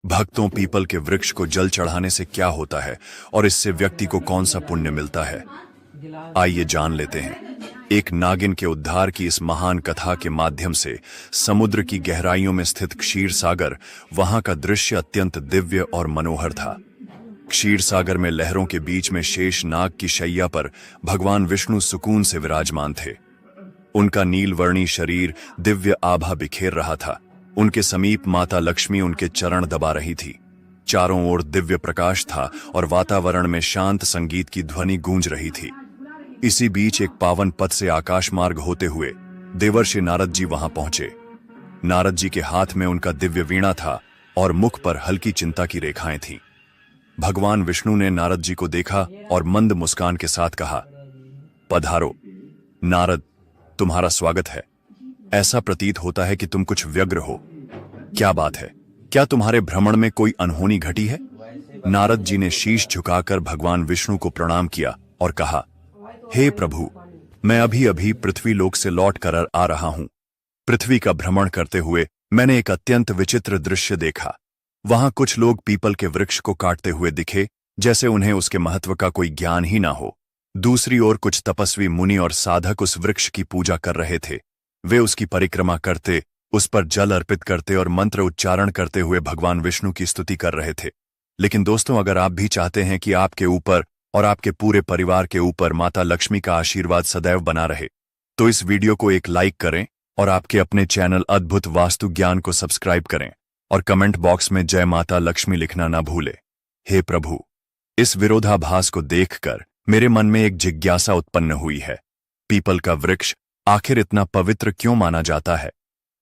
भक्तों, पीपल के वृक्ष को जल चढ़ाने से क्या होता है और इससे व्यक्ति को कौन सा पुण्य मिलता है, आइए जान लेते हैं। एक नागिन के उद्धार की इस महान कथा के माध्यम से समुद्र की गहराइयों में स्थित क्षीर सागर, वहां का दृश्य अत्यंत दिव्य और मनोहर था। क्षीर सागर में लहरों के बीच में शेष नाग की शैया पर भगवान विष्णु सुकून से विराजमान थे। उनका नीलवर्णी शरीर दिव्य आभा बिखेर रहा था। उनके समीप माता लक्ष्मी उनके चरण दबा रही थी। चारों ओर दिव्य प्रकाश था और वातावरण में शांत संगीत की ध्वनि गूंज रही थी। इसी बीच एक पावन पथ से आकाश मार्ग होते हुए देवर्षि नारद जी वहां पहुंचे। नारद जी के हाथ में उनका दिव्य वीणा था और मुख पर हल्की चिंता की रेखाएं थीं। भगवान विष्णु ने नारद जी को देखा और मंद मुस्कान के साथ कहा, पधारो नारद, तुम्हारा स्वागत है। ऐसा प्रतीत होता है कि तुम कुछ व्यग्र हो। क्या बात है? क्या तुम्हारे भ्रमण में कोई अनहोनी घटी है? नारद जी ने शीश झुकाकर भगवान विष्णु को प्रणाम किया और कहा, हे प्रभु, मैं अभी अभी पृथ्वी लोक से लौट कर आ रहा हूं। पृथ्वी का भ्रमण करते हुए मैंने एक अत्यंत विचित्र दृश्य देखा। वहां कुछ लोग पीपल के वृक्ष को काटते हुए दिखे, जैसे उन्हें उसके महत्व का कोई ज्ञान ही ना हो। दूसरी ओर कुछ तपस्वी मुनि और साधक उस वृक्ष की पूजा कर रहे थे। वे उसकी परिक्रमा करते, उस पर जल अर्पित करते और मंत्र उच्चारण करते हुए भगवान विष्णु की स्तुति कर रहे थे। लेकिन दोस्तों, अगर आप भी चाहते हैं कि आपके ऊपर और आपके पूरे परिवार के ऊपर माता लक्ष्मी का आशीर्वाद सदैव बना रहे, तो इस वीडियो को एक लाइक करें और आपके अपने चैनल अद्भुत वास्तु ज्ञान को सब्सक्राइब करें और कमेंट बॉक्स में जय माता लक्ष्मी लिखना ना भूले। हे प्रभु, इस विरोधाभास को देखकर मेरे मन में एक जिज्ञासा उत्पन्न हुई है। पीपल का वृक्ष आखिर इतना पवित्र क्यों माना जाता है?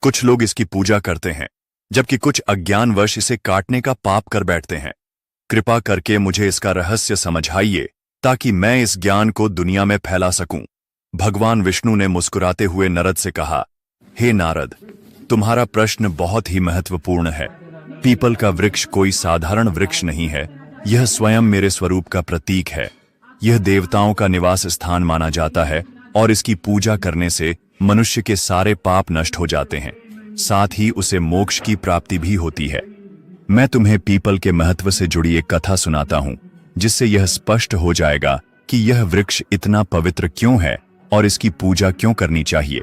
कुछ लोग इसकी पूजा करते हैं, जबकि कुछ अज्ञानवश इसे काटने का पाप कर बैठते हैं। कृपा करके मुझे इसका रहस्य समझाइए, ताकि मैं इस ज्ञान को दुनिया में फैला सकूं। भगवान विष्णु ने मुस्कुराते हुए नारद से कहा, हे नारद, तुम्हारा प्रश्न बहुत ही महत्वपूर्ण है। पीपल का वृक्ष कोई साधारण वृक्ष नहीं है। यह स्वयं मेरे स्वरूप का प्रतीक है। यह देवताओं का निवास स्थान माना जाता है और इसकी पूजा करने से मनुष्य के सारे पाप नष्ट हो जाते हैं। साथ ही उसे मोक्ष की प्राप्ति भी होती है। मैं तुम्हें पीपल के महत्व से जुड़ी एक कथा सुनाता हूं, जिससे यह स्पष्ट हो जाएगा कि यह वृक्ष इतना पवित्र क्यों है और इसकी पूजा क्यों करनी चाहिए।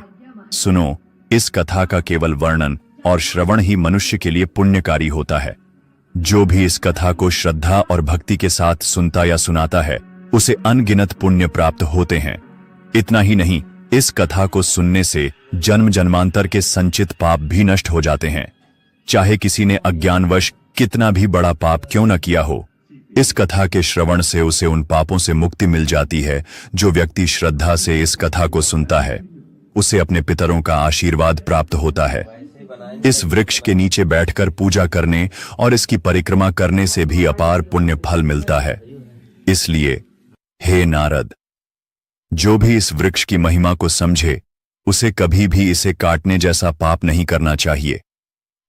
सुनो, इस कथा का केवल वर्णन और श्रवण ही मनुष्य के लिए पुण्यकारी होता है। जो भी इस कथा को श्रद्धा और भक्ति के साथ सुनता या सुनाता है, उसे अनगिनत पुण्य प्राप्त होते हैं। इतना ही नहीं, इस कथा को सुनने से जन्म जन्मांतर के संचित पाप भी नष्ट हो जाते हैं। चाहे किसी ने अज्ञानवश कितना भी बड़ा पाप क्यों न किया हो, इस कथा के श्रवण से उसे उन पापों से मुक्ति मिल जाती है। जो व्यक्ति श्रद्धा से इस कथा को सुनता है, उसे अपने पितरों का आशीर्वाद प्राप्त होता है। इस वृक्ष के नीचे बैठकर पूजा करने और इसकी परिक्रमा करने से भी अपार पुण्य फल मिलता है। इसलिए हे नारद, जो भी इस वृक्ष की महिमा को समझे, उसे कभी भी इसे काटने जैसा पाप नहीं करना चाहिए,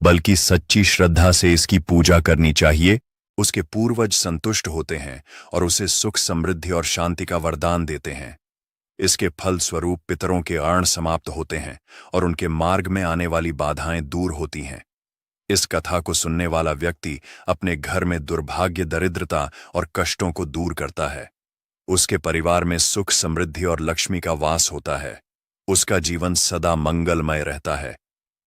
बल्कि सच्ची श्रद्धा से इसकी पूजा करनी चाहिए। उसके पूर्वज संतुष्ट होते हैं और उसे सुख, समृद्धि और शांति का वरदान देते हैं। इसके फल स्वरूप पितरों के अर्ण समाप्त होते हैं और उनके मार्ग में आने वाली बाधाएं दूर होती हैं। इस कथा को सुनने वाला व्यक्ति अपने घर में दुर्भाग्य, दरिद्रता और कष्टों को दूर करता है। उसके परिवार में सुख, समृद्धि और लक्ष्मी का वास होता है। उसका जीवन सदा मंगलमय रहता है।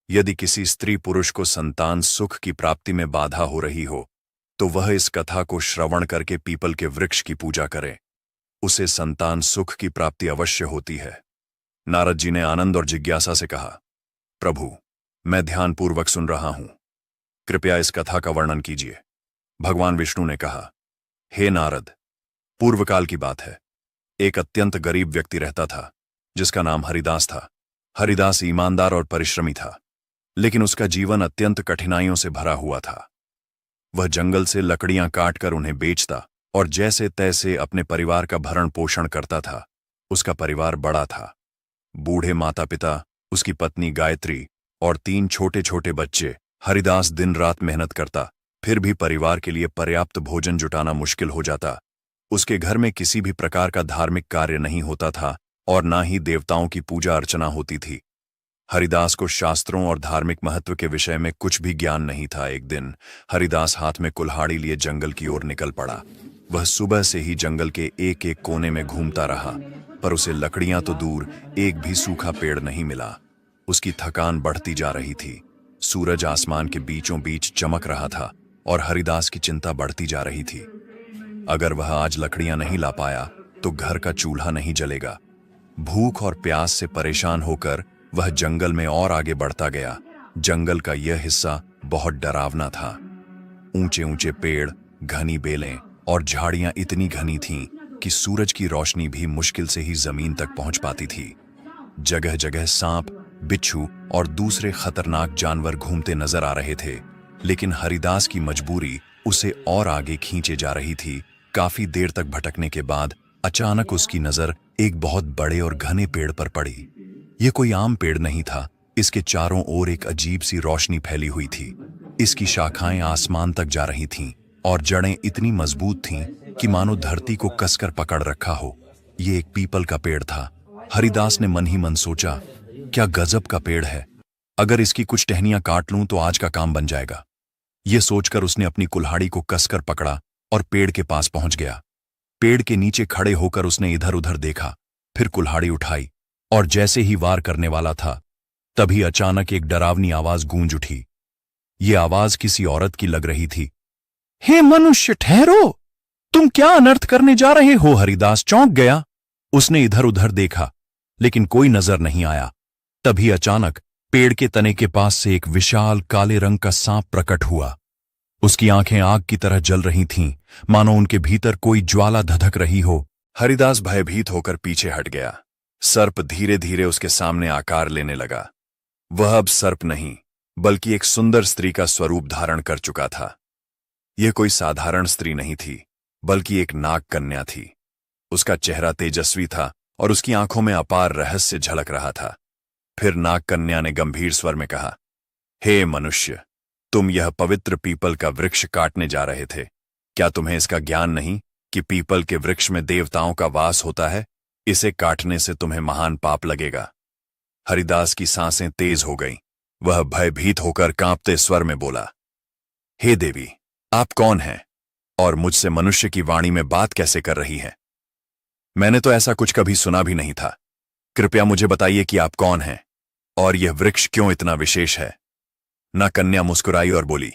यदि किसी स्त्री पुरुष को संतान सुख की प्राप्ति में बाधा हो रही हो, तो वह इस कथा को श्रवण करके पीपल के वृक्ष की पूजा करे। उसे संतान सुख की प्राप्ति अवश्य होती है। नारद जी ने आनंद और जिज्ञासा से कहा, प्रभु, मैं ध्यानपूर्वक सुन रहा हूं। कृपया इस कथा का वर्णन कीजिए। भगवान विष्णु ने कहा, हे नारद, पूर्वकाल की बात है। एक अत्यंत गरीब व्यक्ति रहता था, जिसका नाम हरिदास था। हरिदास ईमानदार और परिश्रमी था, लेकिन उसका जीवन अत्यंत कठिनाइयों से भरा हुआ था। वह जंगल से लकड़ियां काटकर उन्हें बेचता और जैसे तैसे अपने परिवार का भरण पोषण करता था। उसका परिवार बड़ा था। बूढ़े माता पिता, उसकी पत्नी गायत्री और 3 छोटे छोटे बच्चे। हरिदास दिन रात मेहनत करता, फिर भी परिवार के लिए पर्याप्त भोजन जुटाना मुश्किल हो जाता। उसके घर में किसी भी प्रकार का धार्मिक कार्य नहीं होता था और ना ही देवताओं की पूजा अर्चना होती थी। हरिदास को शास्त्रों और धार्मिक महत्व के विषय में कुछ भी ज्ञान नहीं था। एक दिन हरिदास हाथ में कुल्हाड़ी लिए जंगल की ओर निकल पड़ा। वह सुबह से ही जंगल के एक एक कोने में घूमता रहा, पर उसे लकड़ियां तो दूर, एक भी सूखा पेड़ नहीं मिला। उसकी थकान बढ़ती जा रही थी। सूरज आसमान के बीचों बीच चमक रहा था और हरिदास की चिंता बढ़ती जा रही थी। अगर वह आज लकड़ियां नहीं ला पाया तो घर का चूल्हा नहीं जलेगा। भूख और प्यास से परेशान होकर वह जंगल में और आगे बढ़ता गया। जंगल का यह हिस्सा बहुत डरावना था। ऊंचे ऊंचे पेड़, घनी बेलें और झाड़ियां इतनी घनी थीं कि सूरज की रोशनी भी मुश्किल से ही जमीन तक पहुंच पाती थी। जगह जगह सांप, बिच्छू और दूसरे खतरनाक जानवर घूमते नजर आ रहे थे, लेकिन हरिदास की मजबूरी उसे और आगे खींचे जा रही थी। काफी देर तक भटकने के बाद अचानक उसकी नजर एक बहुत बड़े और घने पेड़ पर पड़ी। यह कोई आम पेड़ नहीं था। इसके चारों ओर एक अजीब सी रोशनी फैली हुई थी। इसकी शाखाएं आसमान तक जा रही थीं और जड़ें इतनी मजबूत थीं कि मानो धरती को कसकर पकड़ रखा हो। यह एक पीपल का पेड़ था। हरिदास ने मन ही मन सोचा, क्या गजब का पेड़ है। अगर इसकी कुछ टहनियां काट लूं तो आज का काम बन जाएगा। यह सोचकर उसने अपनी कुल्हाड़ी को कसकर पकड़ा और पेड़ के पास पहुंच गया। पेड़ के नीचे खड़े होकर उसने इधर उधर देखा, फिर कुल्हाड़ी उठाई और जैसे ही वार करने वाला था, तभी अचानक एक डरावनी आवाज गूंज उठी। यह आवाज किसी औरत की लग रही थी। हे मनुष्य, ठहरो, तुम क्या अनर्थ करने जा रहे हो? हरिदास चौंक गया। उसने इधर उधर देखा, लेकिन कोई नजर नहीं आया। तभी अचानक पेड़ के तने के पास से एक विशाल काले रंग का सांप प्रकट हुआ। उसकी आंखें आग की तरह जल रही थीं, मानो उनके भीतर कोई ज्वाला धधक रही हो। हरिदास भयभीत होकर पीछे हट गया। सर्प धीरे धीरे उसके सामने आकार लेने लगा। वह अब सर्प नहीं, बल्कि एक सुंदर स्त्री का स्वरूप धारण कर चुका था। यह कोई साधारण स्त्री नहीं थी, बल्कि एक नाग कन्या थी। उसका चेहरा तेजस्वी था और उसकी आंखों में अपार रहस्य झलक रहा था। फिर नाग कन्या ने गंभीर स्वर में कहा, हे मनुष्य, तुम यह पवित्र पीपल का वृक्ष काटने जा रहे थे। क्या तुम्हें इसका ज्ञान नहीं कि पीपल के वृक्ष में देवताओं का वास होता है? इसे काटने से तुम्हें महान पाप लगेगा। हरिदास की सांसें तेज हो गईं। वह भयभीत होकर कांपते स्वर में बोला, हे देवी, आप कौन हैं और मुझसे मनुष्य की वाणी में बात कैसे कर रही हैं? मैंने तो ऐसा कुछ कभी सुना भी नहीं था। कृपया मुझे बताइए कि आप कौन हैं और यह वृक्ष क्यों इतना विशेष है? ना कन्या मुस्कुराई और बोली,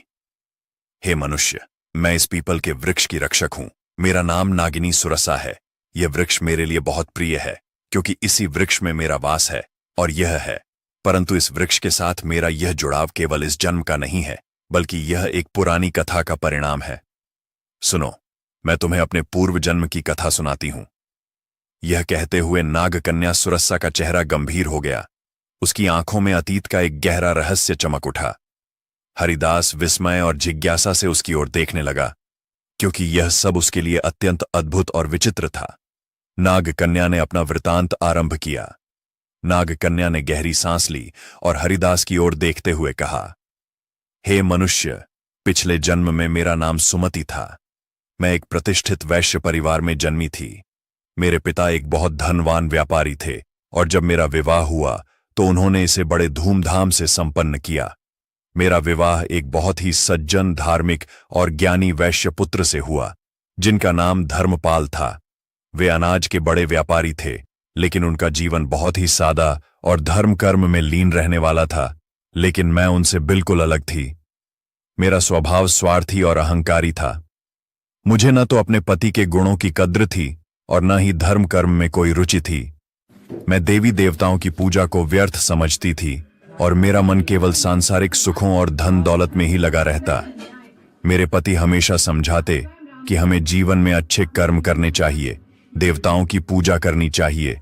हे मनुष्य, मैं इस पीपल के वृक्ष की रक्षक हूं। मेरा नाम नागिनी सुरसा है। यह वृक्ष मेरे लिए बहुत प्रिय है, क्योंकि इसी वृक्ष में मेरा वास है और यह है। परंतु इस वृक्ष के साथ मेरा यह जुड़ाव केवल इस जन्म का नहीं है, बल्कि यह एक पुरानी कथा का परिणाम है। सुनो, मैं तुम्हें अपने पूर्व जन्म की कथा सुनाती हूं। यह कहते हुए नाग कन्या सुरसा का चेहरा गंभीर हो गया। उसकी आंखों में अतीत का एक गहरा रहस्य चमक उठा। हरिदास विस्मय और जिज्ञासा से उसकी ओर देखने लगा, क्योंकि यह सब उसके लिए अत्यंत अद्भुत और विचित्र था। नाग कन्या ने अपना वृतांत आरंभ किया। नाग कन्या ने गहरी सांस ली और हरिदास की ओर देखते हुए कहा, हे मनुष्य, पिछले जन्म में मेरा नाम सुमति था। मैं एक प्रतिष्ठित वैश्य परिवार में जन्मी थी। मेरे पिता एक बहुत धनवान व्यापारी थे और जब मेरा विवाह हुआ तो उन्होंने इसे बड़े धूमधाम से संपन्न किया। मेरा विवाह एक बहुत ही सज्जन, धार्मिक और ज्ञानी वैश्य पुत्र से हुआ, जिनका नाम धर्मपाल था। वे अनाज के बड़े व्यापारी थे, लेकिन उनका जीवन बहुत ही सादा और धर्म कर्म में लीन रहने वाला था। लेकिन मैं उनसे बिल्कुल अलग थी। मेरा स्वभाव स्वार्थी और अहंकारी था। मुझे न तो अपने पति के गुणों की कद्र थी और न ही धर्म कर्म में कोई रुचि थी। मैं देवी देवताओं की पूजा को व्यर्थ समझती थी और मेरा मन केवल सांसारिक सुखों और धन दौलत में ही लगा रहता। मेरे पति हमेशा समझाते कि हमें जीवन में अच्छे कर्म करने चाहिए, देवताओं की पूजा करनी चाहिए,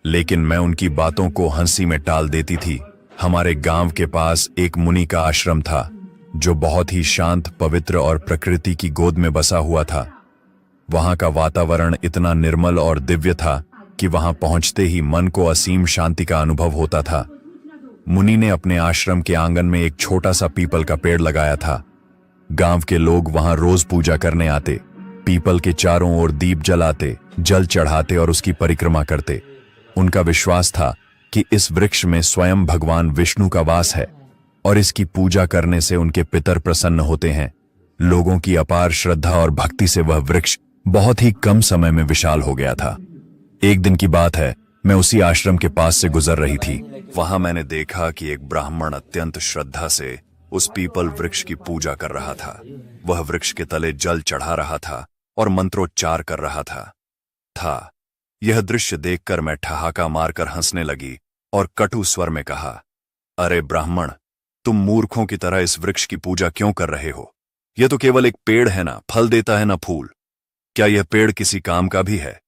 लेकिन मैं उनकी बातों को हंसी में टाल देती थी। हमारे गांव के पास एक मुनि का आश्रम था, जो बहुत ही शांत, पवित्र और प्रकृति की गोद में बसा हुआ था। वहां का वातावरण इतना निर्मल और दिव्य था कि वहां पहुंचते ही मन को असीम शांति का अनुभव होता था। मुनि ने अपने आश्रम के आंगन में एक छोटा सा पीपल का पेड़ लगाया था। गांव के लोग वहां रोज पूजा करने आते, पीपल के चारों ओर दीप जलाते, जल चढ़ाते और उसकी परिक्रमा करते। उनका विश्वास था कि इस वृक्ष में स्वयं भगवान विष्णु का वास है और इसकी पूजा करने से उनके पितर प्रसन्न होते हैं। लोगों की अपार श्रद्धा और भक्ति से वह वृक्ष बहुत ही कम समय में विशाल हो गया था। एक दिन की बात है, मैं उसी आश्रम के पास से गुजर रही थी। वहां मैंने देखा कि एक ब्राह्मण अत्यंत श्रद्धा से उस पीपल वृक्ष की पूजा कर रहा था। वह वृक्ष के तले जल चढ़ा रहा था और मंत्रोच्चार कर रहा था। यह दृश्य देखकर मैं ठहाका मारकर हंसने लगी और कटु स्वर में कहा, अरे ब्राह्मण, तुम मूर्खों की तरह इस वृक्ष की पूजा क्यों कर रहे हो? यह तो केवल एक पेड़ है ना, फल देता है ना फूल। क्या यह पेड़ किसी काम का भी है?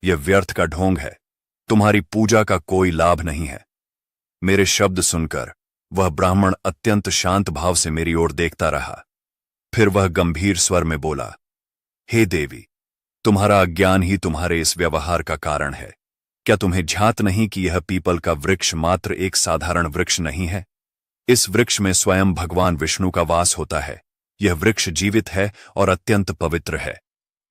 यह व्यर्थ का ढोंग है। तुम्हारी पूजा का कोई लाभ नहीं है। मेरे शब्द सुनकर वह ब्राह्मण अत्यंत शांत भाव से मेरी ओर देखता रहा। फिर वह गंभीर स्वर में बोला, हे देवी, तुम्हारा अज्ञान ही तुम्हारे इस व्यवहार का कारण है। क्या तुम्हें ध्यात नहीं कि यह पीपल का वृक्ष मात्र एक साधारण वृक्ष नहीं है? इस वृक्ष में स्वयं भगवान विष्णु का वास होता है। यह वृक्ष जीवित है और अत्यंत पवित्र है।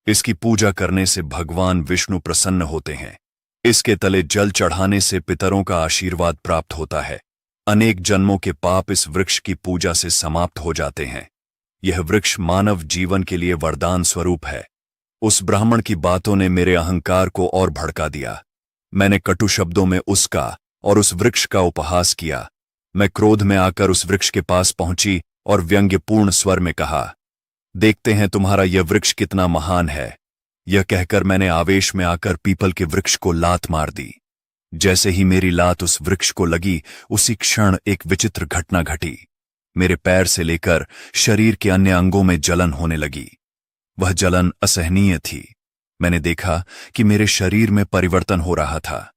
इसकी पूजा करने से भगवान विष्णु प्रसन्न होते हैं। इसके तले जल चढ़ाने से पितरों का आशीर्वाद प्राप्त होता है। अनेक जन्मों के पाप इस वृक्ष की पूजा से समाप्त हो जाते हैं। यह वृक्ष मानव जीवन के लिए वरदान स्वरूप है। उस ब्राह्मण की बातों ने मेरे अहंकार को और भड़का दिया। मैंने कटु शब्दों में उसका और उस वृक्ष का उपहास किया। मैं क्रोध में आकर उस वृक्ष के पास पहुंची और व्यंग्यपूर्ण स्वर में कहा, देखते हैं तुम्हारा यह वृक्ष कितना महान है। यह कहकर मैंने आवेश में आकर पीपल के वृक्ष को लात मार दी। जैसे ही मेरी लात उस वृक्ष को लगी, उसी क्षण एक विचित्र घटना घटी। मेरे पैर से लेकर शरीर के अन्य अंगों में जलन होने लगी। वह जलन असहनीय थी। मैंने देखा कि मेरे शरीर में परिवर्तन हो रहा था।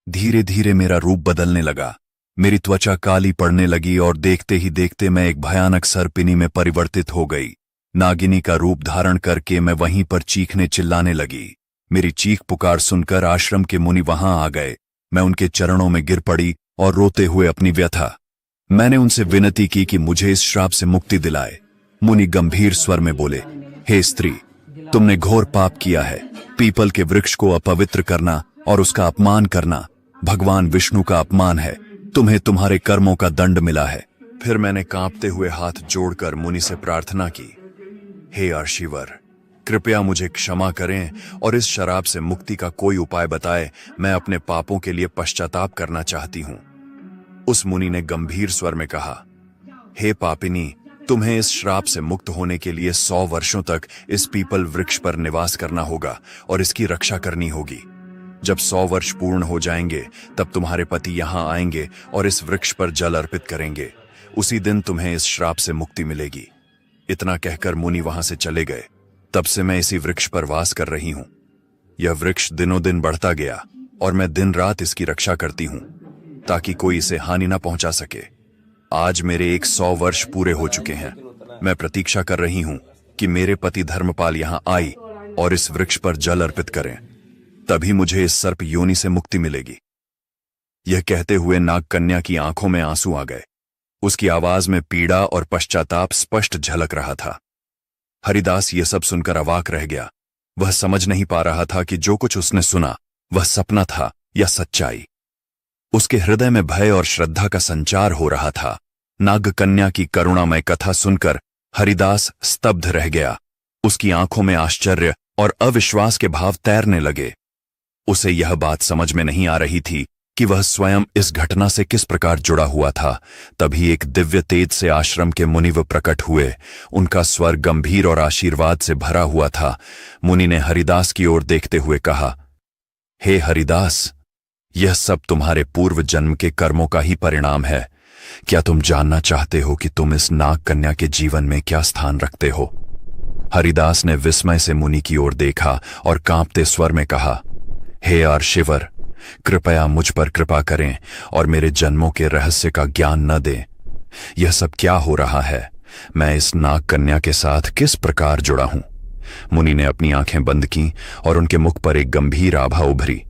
धीरे धीरे मेरा रूप बदलने लगा। मेरी त्वचा काली पड़ने लगी और देखते ही देखते मैं एक भयानक सर्पिनी में परिवर्तित हो गई। नागिनी का रूप धारण करके मैं वहीं पर चीखने चिल्लाने लगी। मेरी चीख पुकार सुनकर आश्रम के मुनि वहां आ गए। मैं उनके चरणों में गिर पड़ी और रोते हुए अपनी व्यथा मैंने उनसे विनती की कि मुझे इस श्राप से मुक्ति दिलाए। मुनि गंभीर स्वर में बोले, हे स्त्री, तुमने घोर पाप किया है। पीपल के वृक्ष को अपवित्र करना और उसका अपमान करना भगवान विष्णु का अपमान है। तुम्हें तुम्हारे कर्मों का दंड मिला है। फिर मैंने कांपते हुए हाथ जोड़कर मुनि से प्रार्थना की, हे अर्शिवर, कृपया मुझे क्षमा करें और इस शराब से मुक्ति का कोई उपाय बताएं। मैं अपने पापों के लिए पश्चाताप करना चाहती हूं। उस मुनि ने गंभीर स्वर में कहा, हे पापिनी, तुम्हें इस श्राप से मुक्त होने के लिए 100 वर्षों तक इस पीपल वृक्ष पर निवास करना होगा और इसकी रक्षा करनी होगी। जब 100 वर्ष पूर्ण हो जाएंगे, तब तुम्हारे पति यहां आएंगे और इस वृक्ष पर जल अर्पित करेंगे। उसी दिन तुम्हें इस श्राप से मुक्ति मिलेगी। इतना कहकर मुनि वहां से चले गए। तब से मैं इसी वृक्ष पर वास कर रही हूं। यह वृक्ष दिनों दिन बढ़ता गया और मैं दिन रात इसकी रक्षा करती हूं ताकि कोई इसे हानि ना पहुंचा सके। आज मेरे 100 वर्ष पूरे हो चुके हैं। मैं प्रतीक्षा कर रही हूं कि मेरे पति धर्मपाल यहां आई और इस वृक्ष पर जल अर्पित करें। तभी मुझे इस सर्प योनि से मुक्ति मिलेगी। यह कहते हुए नागकन्या की आंखों में आंसू आ गए। उसकी आवाज में पीड़ा और पश्चाताप स्पष्ट झलक रहा था। हरिदास यह सब सुनकर अवाक रह गया। वह समझ नहीं पा रहा था कि जो कुछ उसने सुना वह सपना था या सच्चाई। उसके हृदय में भय और श्रद्धा का संचार हो रहा था। नागकन्या की करुणामय कथा सुनकर हरिदास स्तब्ध रह गया। उसकी आंखों में आश्चर्य और अविश्वास के भाव तैरने लगे। उसे यह बात समझ में नहीं आ रही थी कि वह स्वयं इस घटना से किस प्रकार जुड़ा हुआ था। तभी एक दिव्य तेज से आश्रम के मुनिव प्रकट हुए। उनका स्वर गंभीर और आशीर्वाद से भरा हुआ था। मुनि ने हरिदास की ओर देखते हुए कहा, हे हरिदास, यह सब तुम्हारे पूर्व जन्म के कर्मों का ही परिणाम है। क्या तुम जानना चाहते हो कि तुम इस नाग कन्या के जीवन में क्या स्थान रखते हो? हरिदास ने विस्मय से मुनि की ओर देखा और कांपते स्वर में कहा, हे अर्शिवर, कृपया मुझ पर कृपा करें और मेरे जन्मों के रहस्य का ज्ञान न दें। यह सब क्या हो रहा है? मैं इस नाग कन्या के साथ किस प्रकार जुड़ा हूं? मुनि ने अपनी आंखें बंद की और उनके मुख पर एक गंभीर आभा उभरी।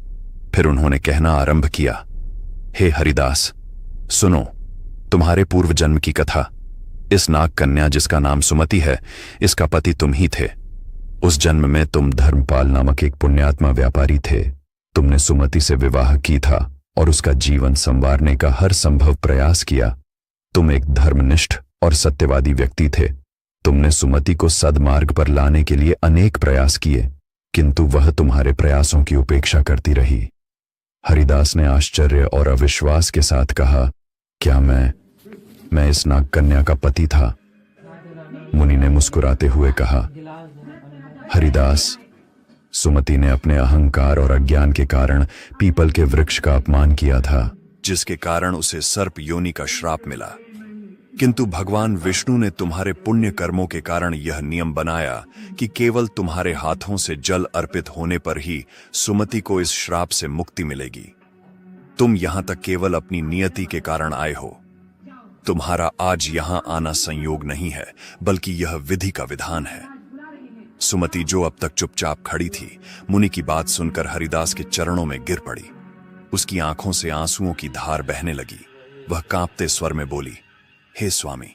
फिर उन्होंने कहना आरंभ किया, हे हरिदास, सुनो तुम्हारे पूर्व जन्म की कथा। इस नाग कन्या जिसका नाम सुमति है, इसका पति तुम ही थे। उस जन्म में तुम धर्मपाल नामक एक पुण्यात्मा व्यापारी थे। तुमने सुमति से विवाह की था और उसका जीवन संवारने का हर संभव प्रयास किया। तुम एक धर्मनिष्ठ और सत्यवादी व्यक्ति थे। तुमने सुमति को सद्मार्ग पर लाने के लिए अनेक प्रयास किए, किंतु वह तुम्हारे प्रयासों की उपेक्षा करती रही। हरिदास ने आश्चर्य और अविश्वास के साथ कहा, क्या मैं इस नागकन्या का पति था? मुनि ने मुस्कुराते हुए कहा, हरिदास, सुमति ने अपने अहंकार और अज्ञान के कारण पीपल के वृक्ष का अपमान किया था, जिसके कारण उसे सर्प योनि का श्राप मिला। किंतु भगवान विष्णु ने तुम्हारे पुण्य कर्मों के कारण यह नियम बनाया कि केवल तुम्हारे हाथों से जल अर्पित होने पर ही सुमति को इस श्राप से मुक्ति मिलेगी। तुम यहां तक केवल अपनी नियति के कारण आए हो। तुम्हारा आज यहां आना संयोग नहीं है, बल्कि यह विधि का विधान है। सुमति, जो अब तक चुपचाप खड़ी थी, मुनि की बात सुनकर हरिदास के चरणों में गिर पड़ी। उसकी आंखों से आंसुओं की धार बहने लगी। वह कांपते स्वर में बोली, हे स्वामी,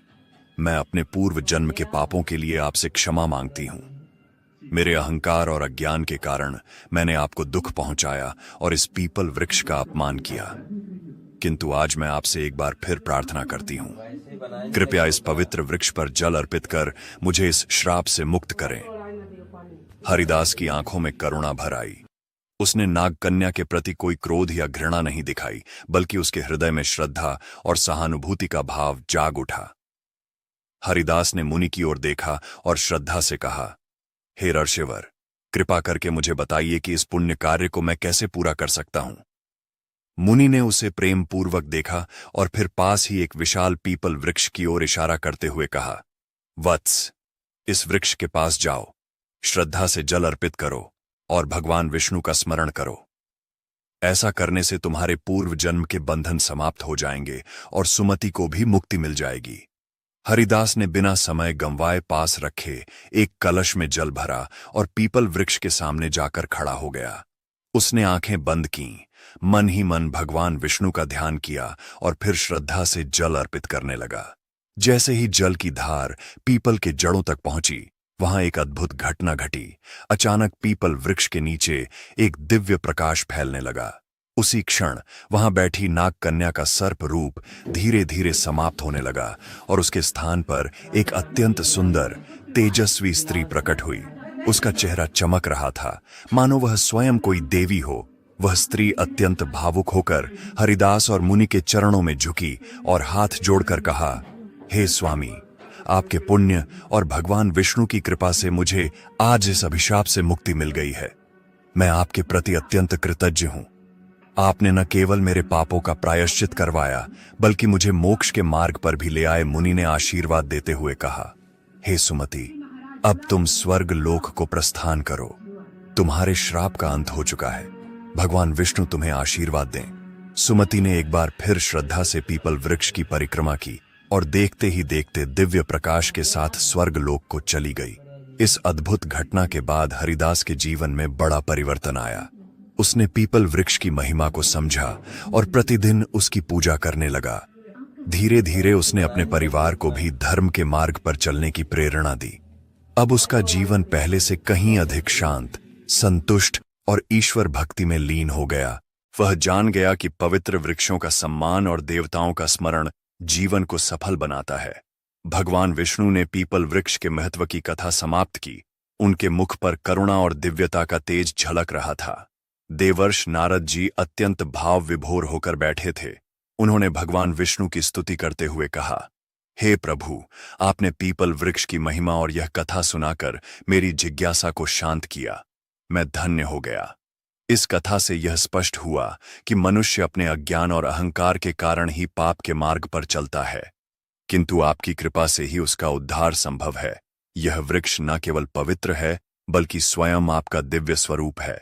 मैं अपने पूर्व जन्म के पापों के लिए आपसे क्षमा मांगती हूं। मेरे अहंकार और अज्ञान के कारण मैंने आपको दुख पहुंचाया और इस पीपल वृक्ष का अपमान किया। किंतु आज मैं आपसे एक बार फिर प्रार्थना करती हूं, कृपया इस पवित्र वृक्ष पर जल अर्पित कर मुझे इस श्राप से मुक्त करें। हरिदास की आंखों में करुणा भर आई। उसने नागकन्या के प्रति कोई क्रोध या घृणा नहीं दिखाई, बल्कि उसके हृदय में श्रद्धा और सहानुभूति का भाव जाग उठा। हरिदास ने मुनि की ओर देखा और श्रद्धा से कहा, हे ऋषिवर, कृपा करके मुझे बताइए कि इस पुण्य कार्य को मैं कैसे पूरा कर सकता हूं। मुनि ने उसे प्रेम पूर्वक देखा और फिर पास ही एक विशाल पीपल वृक्ष की ओर इशारा करते हुए कहा, वत्स, इस वृक्ष के पास जाओ, श्रद्धा से जल अर्पित करो और भगवान विष्णु का स्मरण करो। ऐसा करने से तुम्हारे पूर्व जन्म के बंधन समाप्त हो जाएंगे और सुमति को भी मुक्ति मिल जाएगी। हरिदास ने बिना समय गंवाए पास रखे एक कलश में जल भरा और पीपल वृक्ष के सामने जाकर खड़ा हो गया। उसने आंखें बंद कीं, मन ही मन भगवान विष्णु का ध्यान किया और फिर श्रद्धा से जल अर्पित करने लगा। जैसे ही जल की धार पीपल के जड़ों तक पहुंची, वहां एक अद्भुत घटना घटी। अचानक पीपल वृक्ष के नीचे एक दिव्य प्रकाश फैलने लगा। उसी क्षण वहां बैठी नागकन्या का सर्प रूप धीरे धीरे समाप्त होने लगा और उसके स्थान पर एक अत्यंत सुंदर तेजस्वी स्त्री प्रकट हुई। उसका चेहरा चमक रहा था, मानो वह स्वयं कोई देवी हो। वह स्त्री अत्यंत भावुक होकर हरिदास और मुनि के चरणों में झुकी और हाथ जोड़कर कहा, हे स्वामी, आपके पुण्य और भगवान विष्णु की कृपा से मुझे आज इस अभिशाप से मुक्ति मिल गई है। मैं आपके प्रति अत्यंत कृतज्ञ हूं। आपने न केवल मेरे पापों का प्रायश्चित करवाया, बल्कि मुझे मोक्ष के मार्ग पर भी ले आए। मुनि ने आशीर्वाद देते हुए कहा, हे सुमति, अब तुम स्वर्ग लोक को प्रस्थान करो। तुम्हारे श्राप का अंत हो चुका है। भगवान विष्णु तुम्हें आशीर्वाद दें। सुमति ने एक बार फिर श्रद्धा से पीपल वृक्ष की परिक्रमा की और देखते ही देखते दिव्य प्रकाश के साथ स्वर्ग लोक को चली गई। इस अद्भुत घटना के बाद हरिदास के जीवन में बड़ा परिवर्तन आया। उसने पीपल वृक्ष की महिमा को समझा और प्रतिदिन उसकी पूजा करने लगा। धीरे धीरे उसने अपने परिवार को भी धर्म के मार्ग पर चलने की प्रेरणा दी। अब उसका जीवन पहले से कहीं अधिक शांत, संतुष्ट और ईश्वर भक्ति में लीन हो गया। वह जान गया कि पवित्र वृक्षों का सम्मान और देवताओं का स्मरण जीवन को सफल बनाता है। भगवान विष्णु ने पीपल वृक्ष के महत्व की कथा समाप्त की। उनके मुख पर करुणा और दिव्यता का तेज झलक रहा था। देवर्ष नारद जी अत्यंत भाव विभोर होकर बैठे थे। उन्होंने भगवान विष्णु की स्तुति करते हुए कहा, हे प्रभु, आपने पीपल वृक्ष की महिमा और यह कथा सुनाकर मेरी जिज्ञासा को शांत किया। मैं धन्य हो गया। इस कथा से यह स्पष्ट हुआ कि मनुष्य अपने अज्ञान और अहंकार के कारण ही पाप के मार्ग पर चलता है, किंतु आपकी कृपा से ही उसका उद्धार संभव है। यह वृक्ष न केवल पवित्र है, बल्कि स्वयं आपका दिव्य स्वरूप है।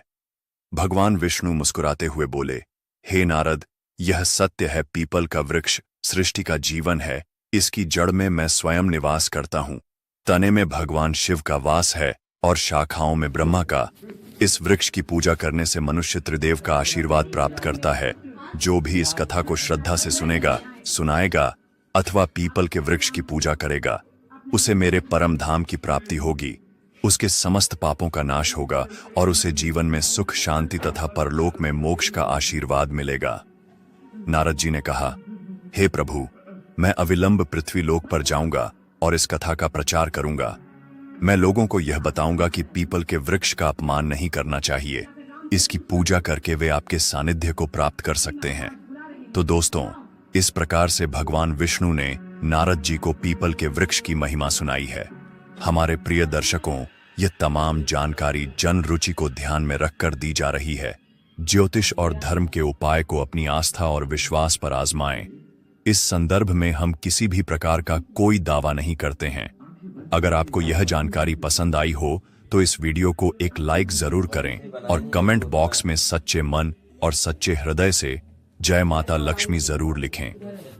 भगवान विष्णु मुस्कुराते हुए बोले, हे नारद, यह सत्य है, पीपल का वृक्ष सृष्टि का जीवन है। इसकी जड़ में मैं स्वयं निवास करता हूँ। तने में भगवान शिव का वास है और शाखाओं में ब्रह्मा का। इस वृक्ष की पूजा करने से मनुष्य त्रिदेव का आशीर्वाद प्राप्त करता है। जो भी इस कथा को श्रद्धा से सुनेगा, सुनाएगा अथवा पीपल के वृक्ष की पूजा करेगा, उसे मेरे परम धाम की प्राप्ति होगी। उसके समस्त पापों का नाश होगा और उसे जीवन में सुख, शांति तथा परलोक में मोक्ष का आशीर्वाद मिलेगा। नारद जी ने कहा, हे प्रभु, मैं अविलंब पृथ्वी लोक पर जाऊंगा और इस कथा का प्रचार करूंगा। मैं लोगों को यह बताऊंगा कि पीपल के वृक्ष का अपमान नहीं करना चाहिए। इसकी पूजा करके वे आपके सानिध्य को प्राप्त कर सकते हैं। तो दोस्तों, इस प्रकार से भगवान विष्णु ने नारद जी को पीपल के वृक्ष की महिमा सुनाई है। हमारे प्रिय दर्शकों, यह तमाम जानकारी जन रुचि को ध्यान में रखकर दी जा रही है। ज्योतिष और धर्म के उपाय को अपनी आस्था और विश्वास पर आजमाएं। इस संदर्भ में हम किसी भी प्रकार का कोई दावा नहीं करते हैं। अगर आपको यह जानकारी पसंद आई हो तो इस वीडियो को एक लाइक जरूर करें और कमेंट बॉक्स में सच्चे मन और सच्चे हृदय से जय माता लक्ष्मी जरूर लिखें।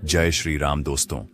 जय श्री राम दोस्तों।